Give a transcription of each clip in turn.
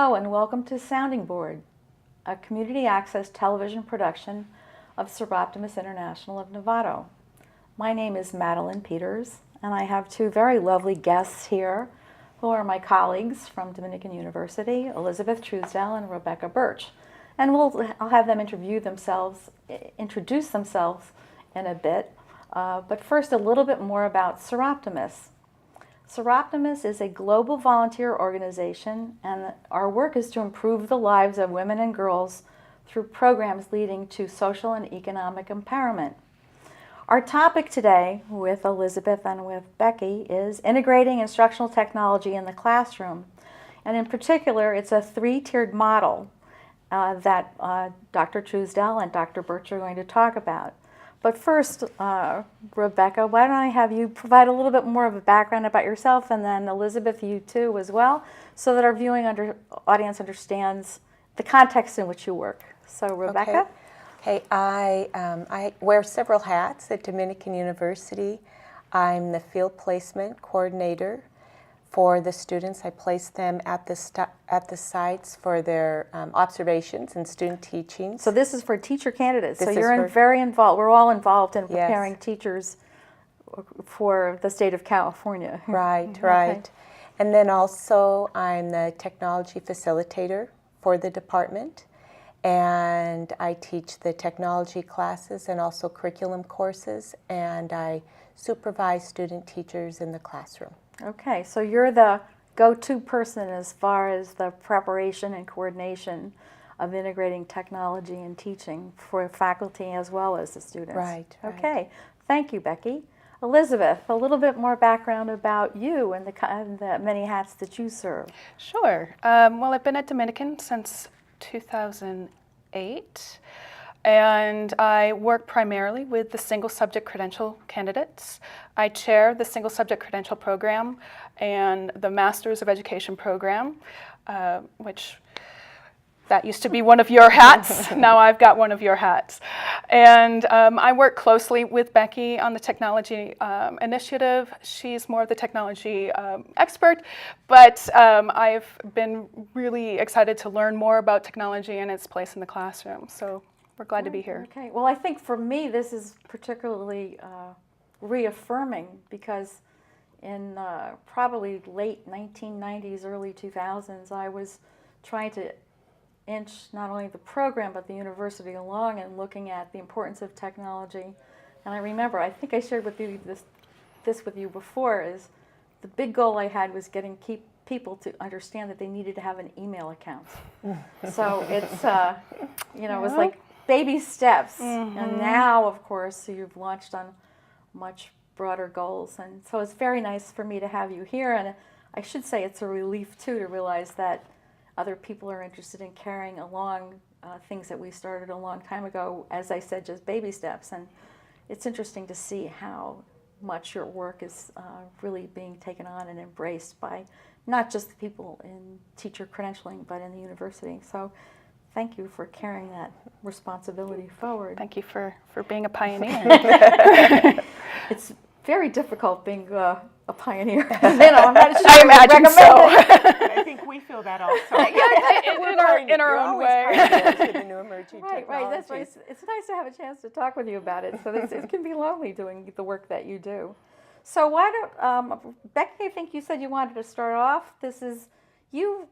Hello and welcome to Sounding Board, a community access television production of Seroptimus International of Novato. My name is Madeline Peters, and I have two very lovely guests here who are my colleagues from Dominican University, Elizabeth Truesdell and Rebecca Birch. And I'll have them introduce themselves in a bit. But first, a little bit more about Seroptimus. Seroptimus is a global volunteer organization, and our work is to improve the lives of women and girls through programs leading to social and economic empowerment. Our topic today with Elizabeth and with Becky is integrating instructional technology in the classroom. And in particular, it's a three-tiered model that Dr. Truesdell and Dr. Birch are going to talk about. But first, Rebecca, why don't I have you provide a little bit more of a background about yourself, and then Elizabeth, you too, as well, so that our viewing audience understands the context in which you work. So, Rebecca? Okay, I wear several hats at Dominican University. I'm the field placement coordinator for the students. I place them at the sites for their observations and student teaching. So this is for teacher candidates. So you're very involved. We're all involved in preparing teachers for the state of California. Right, right. Okay. And then also I'm the technology facilitator for the department. And I teach the technology classes and also curriculum courses. And I supervise student teachers in the classroom. Okay, so you're the go-to person as far as the preparation and coordination of integrating technology and teaching for faculty as well as the students. Right. Okay, thank you, Becky. Elizabeth, a little bit more background about you and the many hats that you serve. Sure. Well, I've been at Dominican since 2008. And I work primarily with the single subject credential candidates. I chair the single subject credential program and the Masters of Education program, which that used to be one of your hats. Now I've got one of your hats. And I work closely with Becky on the technology initiative. She's more of the technology expert, but I've been really excited to learn more about technology and its place in the classroom. So we're glad to be here. Okay. Well, I think for me this is particularly reaffirming because in probably late 1990s, early 2000s, I was trying to inch not only the program but the university along and looking at the importance of technology. And I remember, I think I shared with you this with you before, is the big goal I had was getting people to understand that they needed to have an email account. So it's, it was like baby steps. Mm-hmm. And now, of course, you've launched on much broader goals. And so it's very nice for me to have you here. And I should say it's a relief, too, to realize that other people are interested in carrying along things that we started a long time ago, as I said, just baby steps. And it's interesting to see how much your work is really being taken on and embraced by not just the people in teacher credentialing, but in the university. So thank you for carrying that responsibility forward. Thank you for being a pioneer. It's very difficult being a pioneer. I'm not sure I imagine so. I think we feel that also. in our own way. Right. That's why it's nice to have a chance to talk with you about it. So it can be lonely doing the work that you do. So why don't Becky? I think you said you wanted to start off. You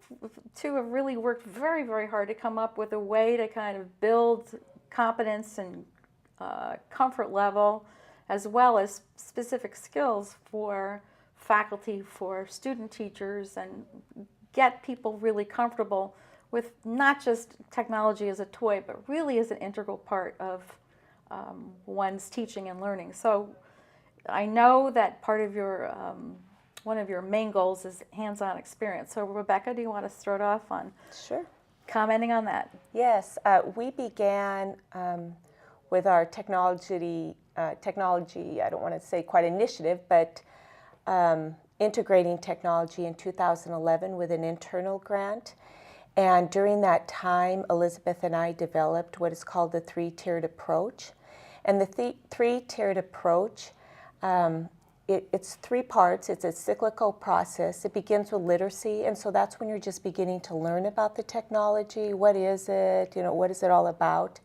two have really worked very, very hard to come up with a way to kind of build competence and comfort level, as well as specific skills for faculty, for student teachers, and get people really comfortable with not just technology as a toy, but really as an integral part of one's teaching and learning. So I know that part of your one of your main goals is hands-on experience. So Rebecca, do you want to start off on commenting on that? Yes, we began with our technology, I don't want to say quite initiative, but integrating technology in 2011 with an internal grant. And during that time, Elizabeth and I developed what is called the three-tiered approach. And the three-tiered approach it's 3 parts. It's a cyclical process. It begins with literacy, and so that's when you're just beginning to learn about the technology. What is it? What is it all about?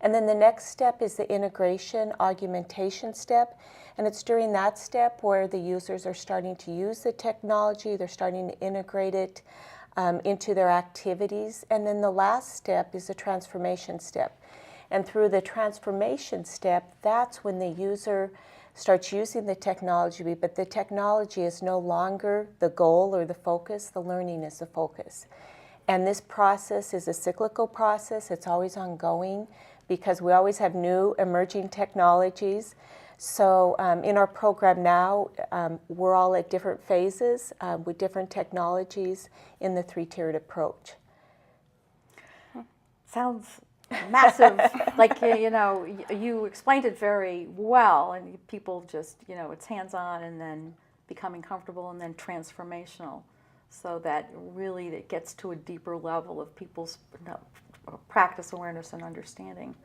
And then the next step is the integration, augmentation step, and it's during that step where the users are starting to use the technology, they're starting to integrate it into their activities, and then the last step is the transformation step. And through the transformation step, that's when the user starts using the technology, but the technology is no longer the goal or the focus, the learning is the focus. And this process is a cyclical process, it's always ongoing because we always have new emerging technologies. So in our program now, we're all at different phases with different technologies in the 3-tiered approach. Sounds massive. Like, you explained it very well, and people just, it's hands-on and then becoming comfortable and then transformational, so that really it gets to a deeper level of people's practice, awareness, and understanding.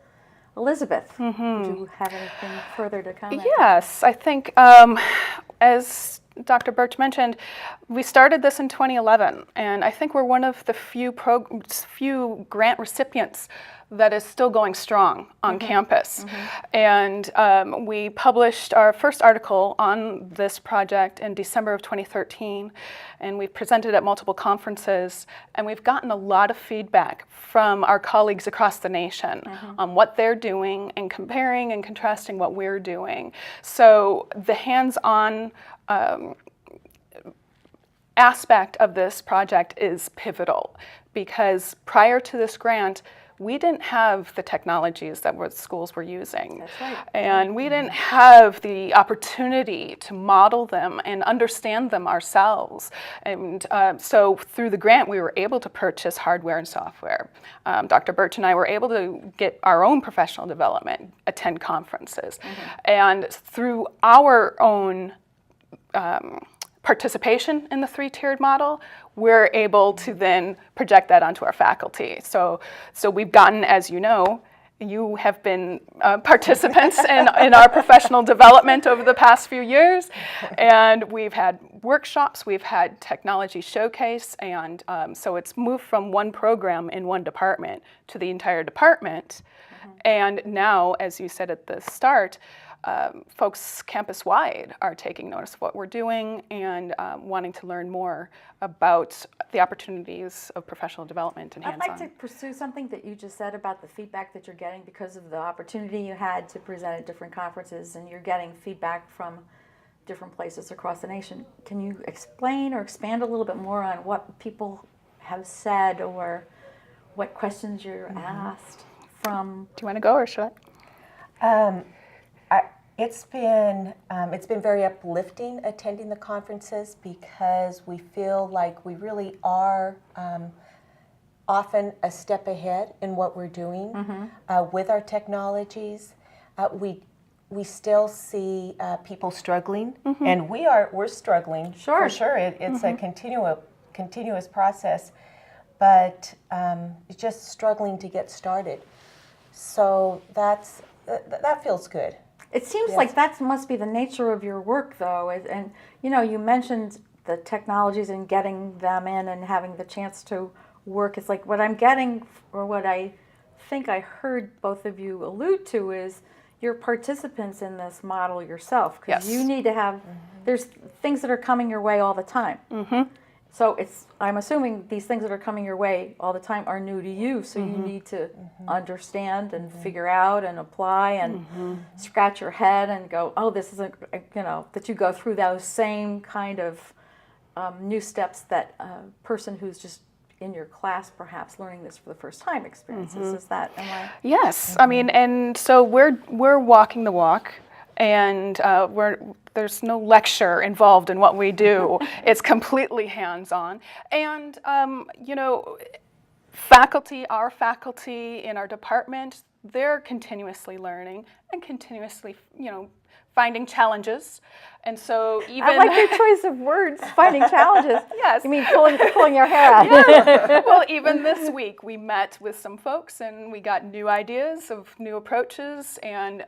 Elizabeth, do you have anything further to comment? Yes, I think as Dr. Birch mentioned, we started this in 2011, and I think we're one of the few grant recipients that is still going strong on campus. And we published our first article on this project in December of 2013, and we've presented at multiple conferences, and we've gotten a lot of feedback from our colleagues across the nation on what they're doing and comparing and contrasting what we're doing. So the hands-on aspect of this project is pivotal, because prior to this grant, we didn't have the technologies that schools were using. That's right. And we didn't have the opportunity to model them and understand them ourselves. And so through the grant, we were able to purchase hardware and software. Dr. Birch and I were able to get our own professional development, attend conferences. And through our own participation in the 3-tiered model, we're able to then project that onto our faculty. So we've gotten, as you know, you have been participants in our professional development over the past few years, and we've had workshops, we've had technology showcase, and so it's moved from one program in one department to the entire department. And now, as you said at the start, folks campus-wide are taking notice of what we're doing and wanting to learn more about the opportunities of professional development and hands-on. I'd like to pursue something that you just said about the feedback that you're getting because of the opportunity you had to present at different conferences, and you're getting feedback from different places across the nation. Can you explain or expand a little bit more on what people have said or what questions you're asked from? Do you want to go, or should I? It's been very uplifting attending the conferences, because we feel like we really are often a step ahead in what we're doing with our technologies. We still see people struggling, and we're struggling for sure. It's a continuous process, but just struggling to get started. So that feels good. It seems like that must be the nature of your work, though. And you mentioned the technologies and getting them in and having the chance to work. It's like what I'm getting, or what I think I heard both of you allude to, is you're participants in this model yourself, because you need to have. There's things that are coming your way all the time. So I'm assuming these things that are coming your way all the time are new to you, so you need to understand and figure out and apply and scratch your head and go, oh, this isn't, that you go through those same kind of new steps that a person who's just in your class perhaps learning this for the first time experiences. Is that, am I? Yes, I mean, and so we're walking the walk, and there's no lecture involved in what we do. It's completely hands-on. And, our faculty in our department, they're continuously learning and continuously, finding challenges. And so even... I like your choice of words, finding challenges. Yes. You mean pulling your hair out. Yeah. Well, even this week we met with some folks and we got new ideas of new approaches, and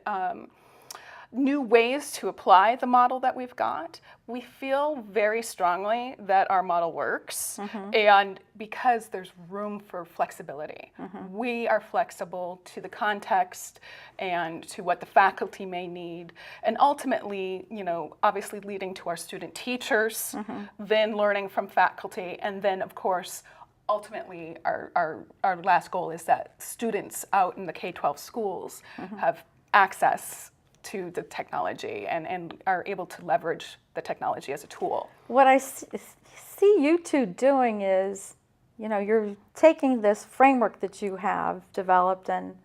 new ways to apply the model that we've got, we feel very strongly that our model works. And because there's room for flexibility, we are flexible to the context and to what the faculty may need. And ultimately, you know, obviously leading to our student teachers, then learning from faculty, and then of course, ultimately our last goal is that students out in the K-12 schools have access to the technology and are able to leverage the technology as a tool. What I see you two doing is, you know, you're taking this framework that you have developed and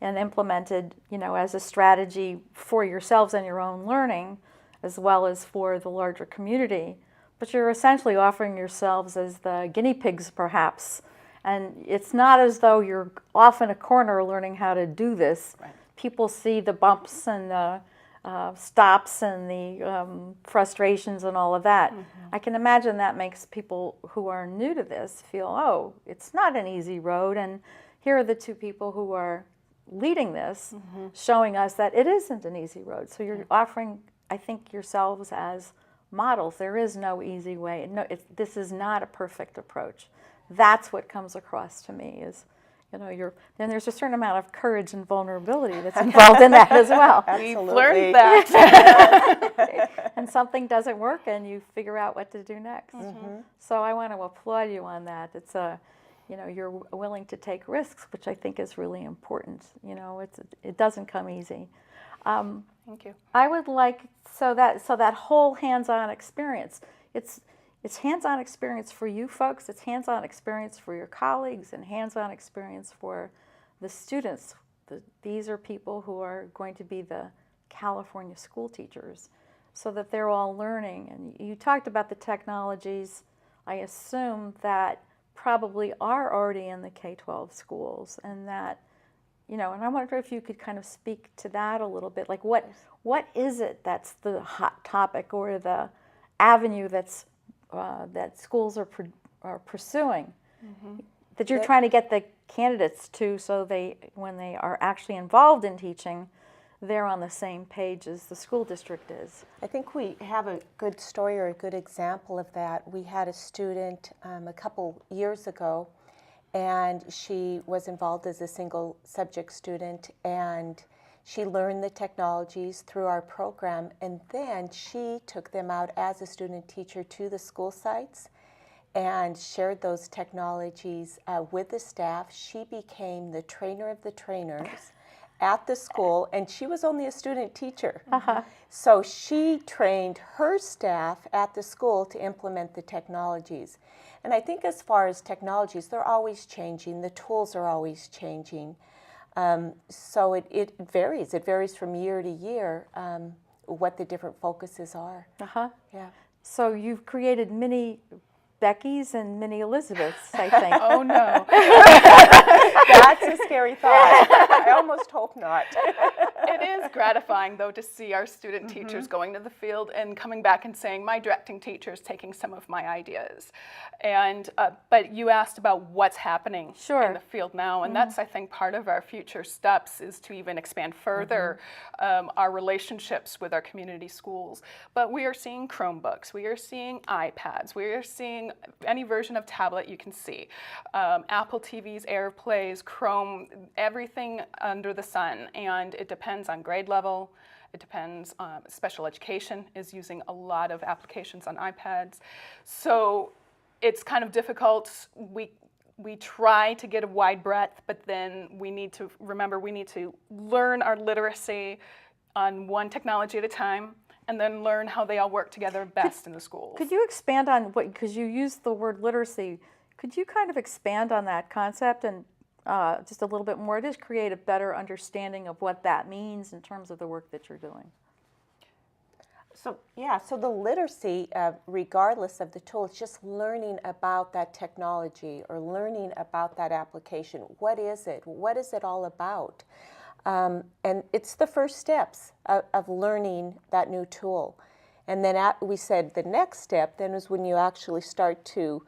implemented, you know, as a strategy for yourselves and your own learning, as well as for the larger community. But you're essentially offering yourselves as the guinea pigs, perhaps. And it's not as though you're off in a corner learning how to do this. Right. People see the bumps and the stops and the frustrations and all of that. I can imagine that makes people who are new to this feel, oh, it's not an easy road. And here are the two people who are leading this, showing us that it isn't an easy road. So you're offering, I think, yourselves as models. There is no easy way. No, this is not a perfect approach. That's what comes across to me is, you know, then there's a certain amount of courage and vulnerability that's involved in that as well. We've learned that. And something doesn't work and you figure out what to do next. So I want to applaud you on that. It's you know, you're willing to take risks, which I think is really important. You know, it doesn't come easy. Thank you. I would like, so that whole hands-on experience, it's hands-on experience for you folks, it's hands-on experience for your colleagues, and hands-on experience for the students. These are people who are going to be the California school teachers, so that they're all learning. And you talked about the technologies, I assume, that probably are already in the K-12 schools, and that, you know, and I wonder if you could kind of speak to that a little bit. Like, what is it that's the hot topic or the avenue that's that schools are pursuing, that you're trying to get the candidates to, so when they are actually involved in teaching, they're on the same page as the school district is? I think we have a good story or a good example of that. We had a student a couple years ago, and she was involved as a single subject student, and she learned the technologies through our program, and then she took them out as a student teacher to the school sites and shared those technologies with the staff. She became the trainer of the trainers at the school, and she was only a student teacher. So she trained her staff at the school to implement the technologies. And I think as far as technologies, they're always changing. The tools are always changing. So it varies. It varies from year to year what the different focuses are. Yeah. So you've created mini Beckys and mini Elizabeths, I think. Oh no. That's a scary thought. I almost hope not. It is gratifying, though, to see our student teachers going to the field and coming back and saying, my directing teacher is taking some of my ideas. And but you asked about what's happening in the field now, and that's, I think, part of our future steps is to even expand further our relationships with our community schools. But we are seeing Chromebooks, we are seeing iPads, we are seeing any version of tablet you can see. Apple TVs, AirPlays, Chrome, everything under the sun, and it depends on grade level. It depends on special education is using a lot of applications on iPads. So it's kind of difficult. We try to get a wide breadth, but then we need to remember we need to learn our literacy on one technology at a time, and then learn how they all work together best in the schools. Could you expand on what, because you used the word literacy, could you kind of expand on that concept and just a little bit more, just create a better understanding of what that means in terms of the work that you're doing? So yeah, so the literacy, regardless of the tool, it's just learning about that technology or learning about that application. What is it? What is it all about? And it's the first steps of learning that new tool. And then we said the next step then is when you actually start to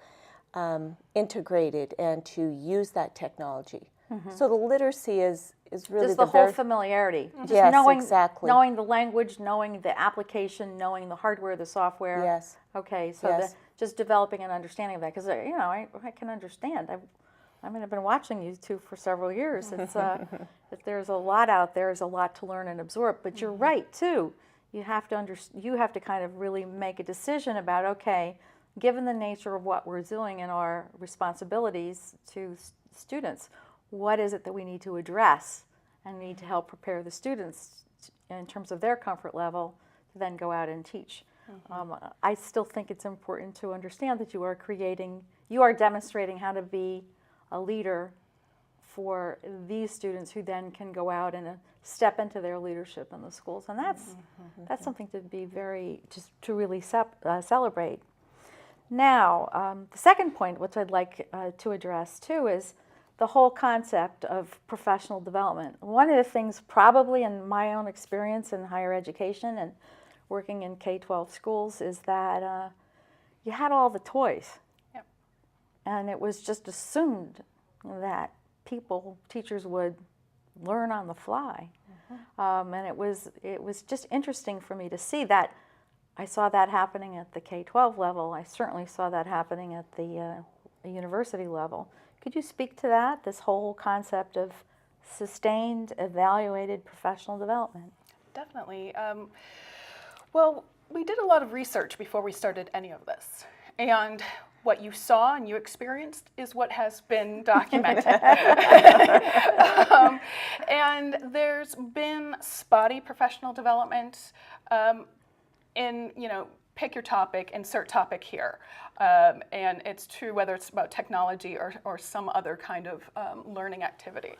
integrate it and to use that technology. So the literacy is really Just the whole familiarity. Just Yes, knowing, exactly. knowing the language, knowing the application, knowing the hardware, the software. Yes. Okay, so Yes. just developing an understanding of that, because I can understand. I've been watching you two for several years. It's if there's a lot out there, there's a lot to learn and absorb. But you're right too. You have to kind of really make a decision about, okay, given the nature of what we're doing and our responsibilities to students, what is it that we need to address and need to help prepare the students in terms of their comfort level to then go out and teach. I still think it's important to understand that you are demonstrating how to be a leader for these students who then can go out and step into their leadership in the schools. And that's something to be to really celebrate. Now, the second point, which I'd like to address too, is the whole concept of professional development. One of the things, probably in my own experience in higher education and working in K-12 schools, is that you had all the toys. Yep. And it was just assumed that teachers would learn on the fly. And it was just interesting for me to see that. I saw that happening at the K-12 level. I certainly saw that happening at the university level. Could you speak to that, this whole concept of sustained, evaluated professional development? Definitely. Well, we did a lot of research before we started any of this. And what you saw and you experienced is what has been documented. And there's been spotty professional development in, pick your topic, insert topic here. And it's true whether it's about technology or some other kind of learning activity.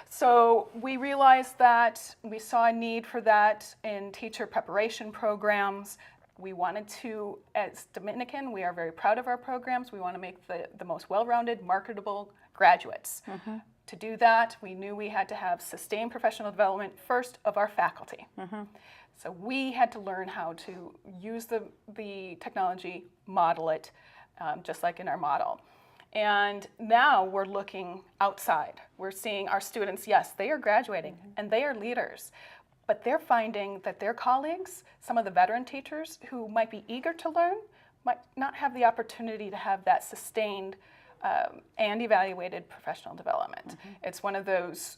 So we realized that we saw a need for that in teacher preparation programs. We wanted to, as Dominican, we are very proud of our programs. We want to make the most well-rounded, marketable graduates. To do that, we knew we had to have sustained professional development first of our faculty. So we had to learn how to use the technology, model it, just like in our model. And now we're looking outside. We're seeing our students, yes, they are graduating and they are leaders, but they're finding that their colleagues, some of the veteran teachers who might be eager to learn, might not have the opportunity to have that sustained and evaluated professional development. It's one of those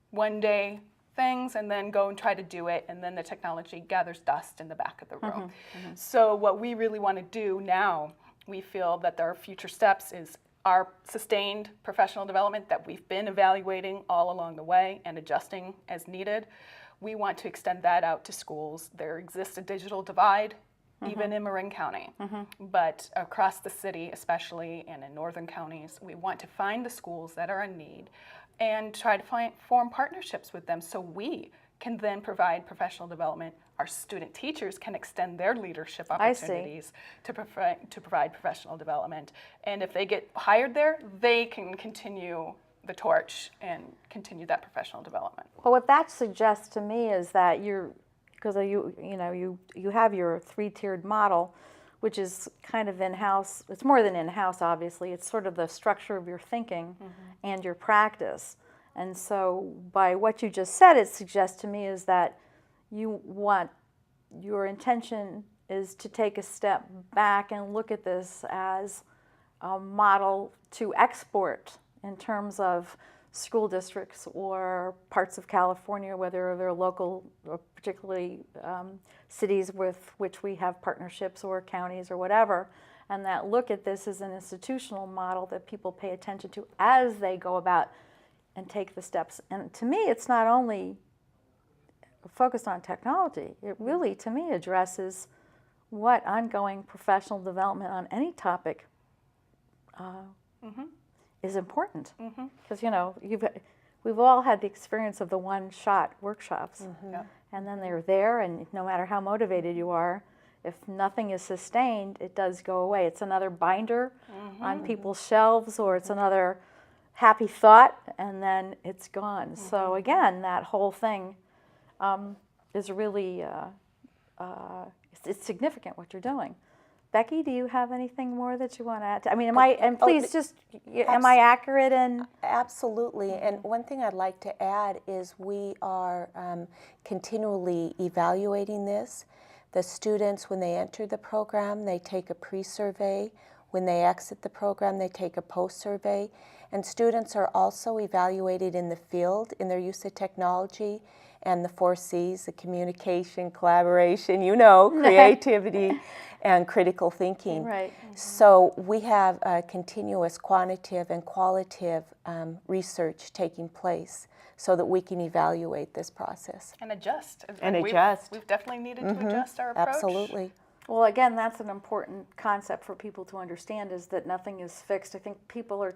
one-day things and then go and try to do it, and then the technology gathers dust in the back of the room. So what we really want to do now, we feel that our future steps is our sustained professional development that we've been evaluating all along the way and adjusting as needed. We want to extend that out to schools. There exists a digital divide, even in Marin County, but across the city especially, and in northern counties, we want to find the schools that are in need and try to form partnerships with them so we can then provide professional development. Our student teachers can extend their leadership opportunities to provide professional development. And if they get hired there, they can continue the torch and continue that professional development. Well, what that suggests to me is that you have your three-tiered model, which is kind of in-house. It's more than in-house, obviously. It's sort of the structure of your thinking and your practice. And so by what you just said, it suggests to me is that your intention is to take a step back and look at this as a model to export in terms of school districts or parts of California, whether they're local or particularly cities with which we have partnerships or counties or whatever, and that look at this as an institutional model that people pay attention to as they go about and take the steps. And to me, it's not only focused on technology, it really, to me, addresses what ongoing professional development on any topic is important. Because, we've all had the experience of the one-shot workshops. And then they're there, and no matter how motivated you are, if nothing is sustained, it does go away. It's another binder on people's shelves, or it's another happy thought, and then it's gone. So again, that whole thing is really, it's significant what you're doing. Becky, do you have anything more that you want to add? I mean, and please just, am I accurate in? Absolutely. And one thing I'd like to add is we are continually evaluating this. The students, when they enter the program, they take a pre-survey. When they exit the program, they take a post-survey. And students are also evaluated in the field in their use of technology and the 4 C's, the communication, collaboration, creativity, and critical thinking. Right. So we have continuous quantitative and qualitative research taking place so that we can evaluate this process. And adjust. We've definitely needed to adjust our approach. Absolutely. Well, again, that's an important concept for people to understand, is that nothing is fixed. I think people are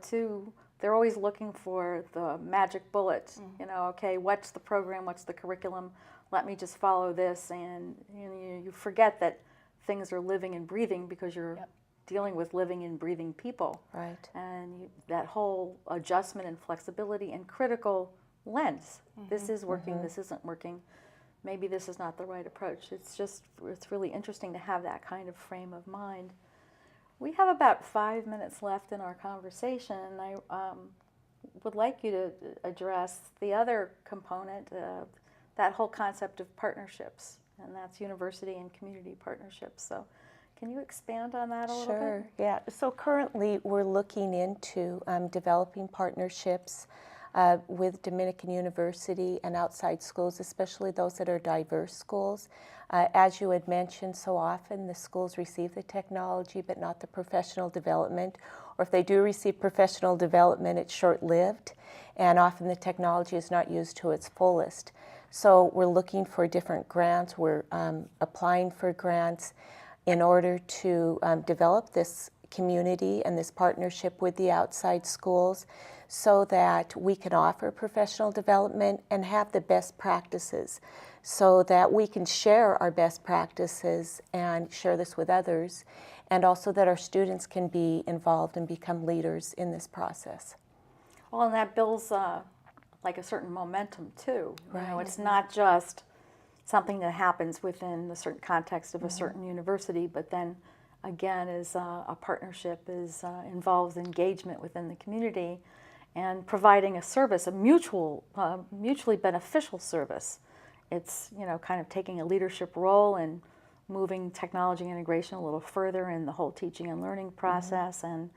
they're always looking for the magic bullet. Okay, what's the program, what's the curriculum? Let me just follow this. And you forget that things are living and breathing, because you're dealing with living and breathing people. Right. And that whole adjustment and flexibility and critical lens. This is working, this isn't working. Maybe this is not the right approach. It's really interesting to have that kind of frame of mind. We have about 5 minutes left in our conversation. I would like you to address the other component, that whole concept of partnerships, and that's university and community partnerships. So can you expand on that a little bit? Sure, yeah. So currently we're looking into developing partnerships with Dominican University and outside schools, especially those that are diverse schools. As you had mentioned, so often the schools receive the technology but not the professional development, or if they do receive professional development, it's short-lived, and often the technology is not used to its fullest. So we're looking for different grants. We're applying for grants in order to develop this community and this partnership with the outside schools, so that we can offer professional development and have the best practices, so that we can share our best practices and share this with others, and also that our students can be involved and become leaders in this process. Well, and that builds like a certain momentum too. Right. It's not just something that happens within the certain context of a certain university, but then again is a partnership, involves engagement within the community and providing a service, a mutually beneficial service. It's kind of taking a leadership role and moving technology integration a little further in the whole teaching and learning process. And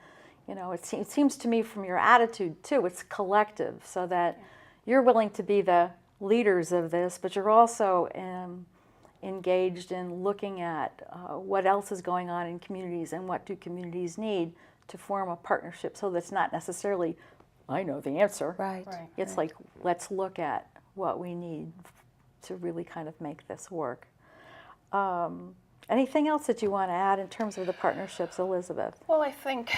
it seems to me from your attitude too, it's collective, so that you're willing to be the leaders of this, but you're also engaged in looking at what else is going on in communities and what do communities need to form a partnership, so that's not necessarily, I know the answer. Right. It's like, let's look at what we need to really kind of make this work. Anything else that you want to add in terms of the partnerships, Elizabeth? Well, I think,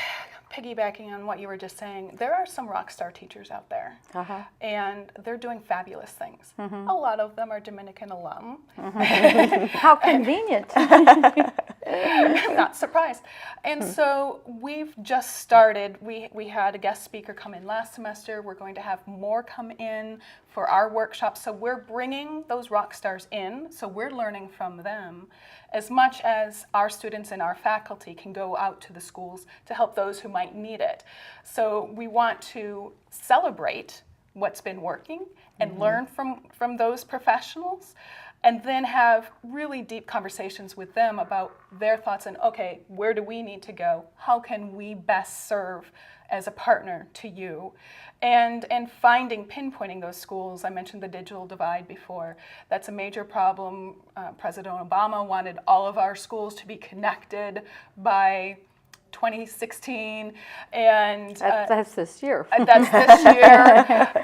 piggybacking on what you were just saying, there are some rock star teachers out there, and they're doing fabulous things. A lot of them are Dominican alum. How convenient. Not surprised. And so we've just started. We had a guest speaker come in last semester. We're going to have more come in for our workshops. So we're bringing those rock stars in, so we're learning from them as much as our students and our faculty can go out to the schools to help those who might need it. So we want to celebrate what's been working and learn from those professionals, and then have really deep conversations with them about their thoughts and, okay, where do we need to go? How can we best serve as a partner to you? And pinpointing those schools. I mentioned the digital divide before. That's a major problem. President Obama wanted all of our schools to be connected by 2016, and that's this year. That's this year,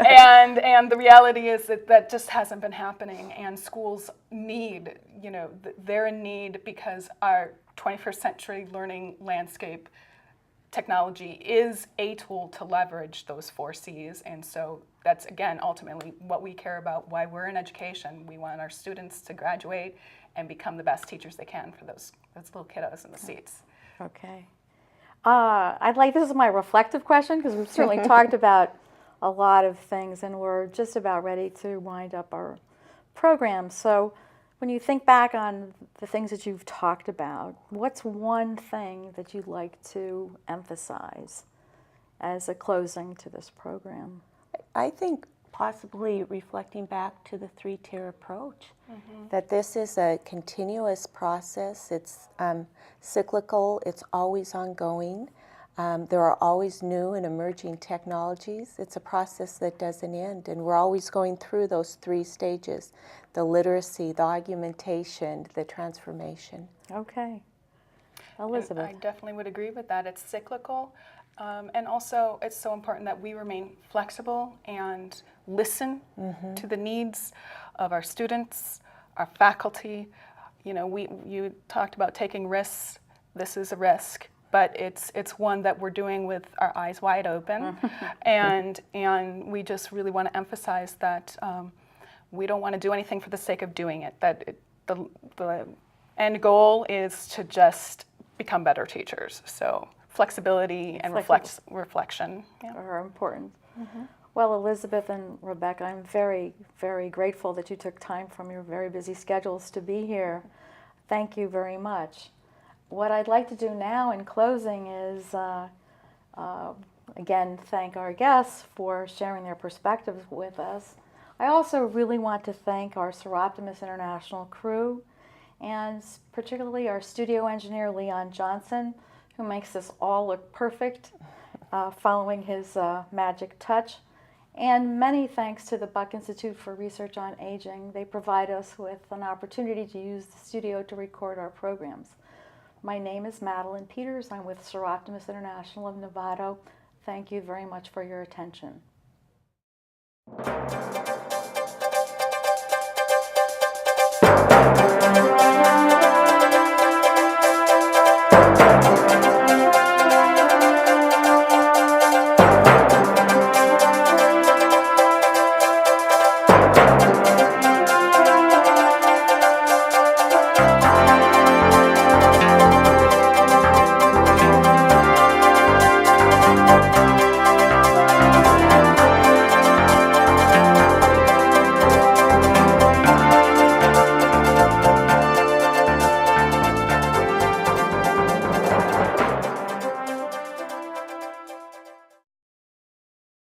and the reality is that just hasn't been happening. And schools need, they're in need, because our 21st century learning landscape technology is a tool to leverage those 4 C's, and so that's, again, ultimately what we care about, why we're in education. We want our students to graduate and become the best teachers they can for those little kiddos in the seats. Okay. This is my reflective question, because we've certainly talked about a lot of things, and we're just about ready to wind up our program. So When you think back on the things that you've talked about, what's one thing that you'd like to emphasize as a closing to this program? I think possibly reflecting back to the three-tier approach, that this is a continuous process. It's cyclical, it's always ongoing. There are always new and emerging technologies. It's a process that doesn't end, and we're always going through those three stages: the literacy, the augmentation, the transformation. Okay. And Elizabeth. I definitely would agree with that. It's cyclical. And also, it's so important that we remain flexible and listen to the needs of our students, our faculty. You know, you talked about taking risks. This is a risk, but it's one that we're doing with our eyes wide open. and we just really want to emphasize that we don't want to do anything for the sake of doing it. The end goal is to just become better teachers. So flexibility and reflection are important. Well, Elizabeth and Rebecca, I'm very, very grateful that you took time from your very busy schedules to be here. Thank you very much. What I'd like to do now in closing is, again, thank our guests for sharing their perspectives with us. I also really want to thank our Seroptimus International crew, and particularly our studio engineer, Leon Johnson, who makes this all look perfect, following his magic touch. And many thanks to the Buck Institute for Research on Aging. They provide us with an opportunity to use the studio to record our programs. My name is Madeline Peters. I'm with Seroptimus International of Novato. Thank you very much for your attention.